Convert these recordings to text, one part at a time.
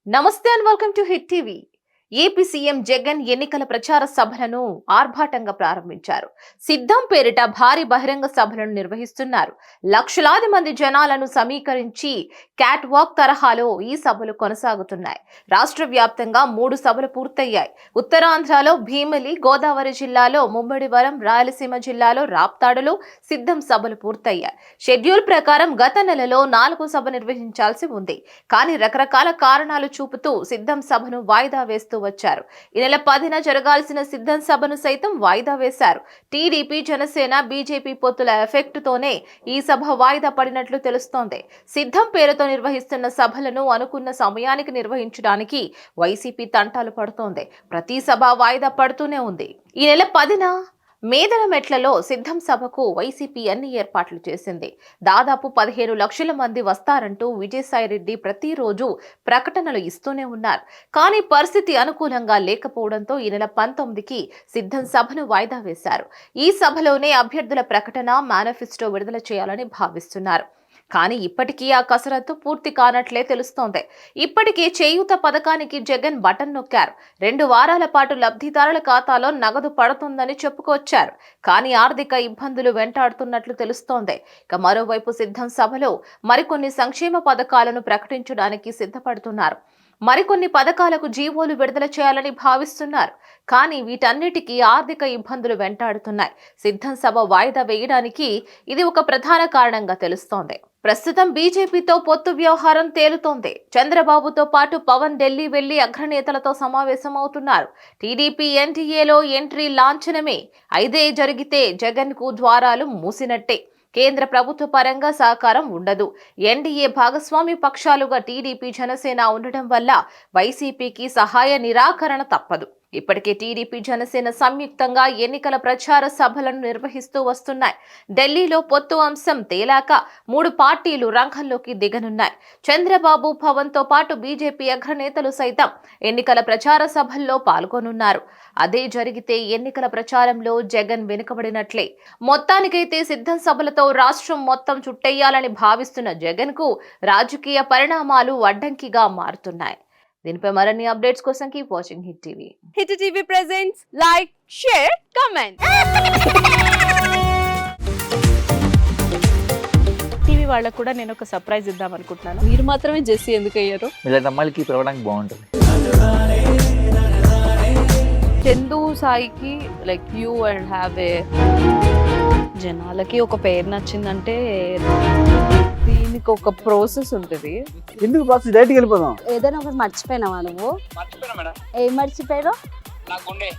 నమస్తే and welcome to hit TV. AP CM Jagan ఎన్నికల ప్రచార సభలను ఆర్భాటంగా ప్రారంభించారు. సిద్ధం పేరిట భారీ బహిరంగ సభలను నిర్వహిస్తున్నారు. లక్షలాది మంది జనాలను సమీకరించి క్యాట్ వాక్ తరహాలో ఈ సభలు కొనసాగుతున్నాయి. రాష్ట్ర వ్యాప్తంగా 3 సభలు పూర్తయ్యాయి. ఉత్తరాంధ్రలో భీమిలి, గోదావరి జిల్లాలో ముమ్మడివరం, రాయలసీమ జిల్లాలో రాప్తాడులో సిద్ధం సభలు పూర్తయ్యాయి. షెడ్యూల్ ప్రకారం గత నెలలో 4వ సభ నిర్వహించాల్సి ఉంది. కానీ రకరకాల కారణాలు చూపుతూ సిద్ధం సభను వాయిదా వేస్తూ వచ్చారు. ఈ నెల 10న జరగాల్సిన సిద్ధం సభను సైతం వాయిదా వేశారు. టీడీపీ, జనసేన, బీజేపీ పొత్తుల ఎఫెక్ట్ తోనే ఈ సభ వాయిదా పడినట్లు తెలుస్తోంది. సిద్ధం పేరుతో నిర్వహిస్తున్న సభలను అనుకున్న సమయానికి నిర్వహించడానికి వైసీపీ తంటాలు పడుతోంది. ప్రతి సభ వాయిదా పడుతూనే ఉంది. ఈ నెల 10న మేదరమెట్లలో సిద్ధం సభకు వైసీపీ అన్ని ఏర్పాట్లు చేసింది. దాదాపు 15 లక్షల మంది వస్తారంటూ విజయసాయిరెడ్డి ప్రతిరోజు ప్రకటనలు ఇస్తూనే ఉన్నారు. కానీ పరిస్థితి అనుకూలంగా లేకపోవడంతో ఈ నెల 19కి సిద్ధం సభను వాయిదా వేశారు. ఈ సభలోనే అభ్యర్థుల ప్రకటన, మేనిఫెస్టో విడుదల చేయాలని భావిస్తున్నారు. కానీ ఇప్పటికీ ఆ కసరత్తు పూర్తి కానట్లే తెలుస్తోంది. ఇప్పటికే చేయూత పథకానికి జగన్ బటన్ నొక్కారు. 2 వారాల పాటు లబ్ధిదారుల ఖాతాలో నగదు పడుతుందని చెప్పుకొచ్చారు. కానీ ఆర్థిక ఇబ్బందులు వెంటాడుతున్నట్లు తెలుస్తోంది. ఇక మరోవైపు సిద్ధం సభలో మరికొన్ని సంక్షేమ పథకాలను ప్రకటించడానికి సిద్ధపడుతున్నారు. మరికొన్ని పథకాలకు జీవోలు విడుదల చేయాలని భావిస్తున్నారు. కానీ వీటన్నిటికీ ఆర్థిక ఇబ్బందులు వెంటాడుతున్నాయి. సిద్ధం సభ వాయిదా వేయడానికి ఇది ఒక ప్రధాన కారణంగా తెలుస్తోంది. ప్రస్తుతం బీజేపీతో పొత్తు వ్యవహారం తేలుతోంది. చంద్రబాబుతో పాటు పవన్ ఢిల్లీ వెళ్లి అగ్రనేతలతో సమావేశమవుతున్నారు. టీడీపీ ఎన్డీఏలో ఎంట్రీ లాంఛనమే. అయితే జరిగితే జగన్ కు ద్వారాలు మూసినట్టే. కేంద్ర ప్రభుత్వ పరంగా సహకారం ఉండదు. ఎన్డీఏ భాగస్వామి పక్షాలుగా టీడీపీ, జనసేన ఉండటం వల్ల వైసీపీకి సహాయ నిరాకరణ తప్పదు. ఇప్పటికే టీడీపీ, జనసేన సంయుక్తంగా ఎన్నికల ప్రచార సభలను నిర్వహిస్తూ వస్తున్నాయి. ఢిల్లీలో పొత్తు అంశం తేలాక 3 పార్టీలు రంగంలోకి దిగనున్నాయి. చంద్రబాబు, పవన్ తో పాటు బీజేపీ అగ్రనేతలు సైతం ఎన్నికల ప్రచార సభల్లో పాల్గొనున్నారు. అదే జరిగితే ఎన్నికల ప్రచారంలో జగన్ వెనుకబడినట్లే. మొత్తానికైతే సిద్ధం సభలతో రాష్ట్రం మొత్తం చుట్టేయాలని భావిస్తున్న జగన్ కు రాజకీయ పరిణామాలు అడ్డంకిగా మారుతున్నాయి. దీనిపై మరిన్ని అప్డేట్స్ కోసం keep watching hit TV. Hit TV presents like, share, comment. TV వాళ్ళకు కూడా నేను ఒక సర్ప్రైజ్ ఇద్దాం అనుకుంటున్నాను. మీరు మాత్రమే జెస్సీ ఎందుకు అయ్యారు? ఇలాంటి అమ్మాయిలకి పిలవడానికి బాగుంటుంది. చందు సాయికి like you and have a జనాలకి ఒక పేరు నచ్చిందంటే దీనికి ఒక ప్రాసెస్ ఉంటుంది. ఎందుకు ప్రాసెస్ డైరెక్ట్‌గా వెళ్ళిపోదాం. ఏదైనా ఒకటి మర్చిపోయినావా నువ్వు? మర్చిపోయినా మేడం. ఏం మర్చిపోయావు? నా గుండె.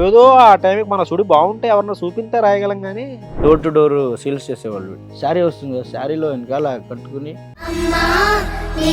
ఏదో ఆ టైంకి మన సుడి బాగుంటే ఎవరన్నా చూపిస్తే రాయగలం కానీ డోర్ టు డోర్ సేల్స్ చేసేవాళ్ళు. శారీ వస్తుంది కదా, శారీలో వెనకాల కట్టుకుని అమ్మా నీ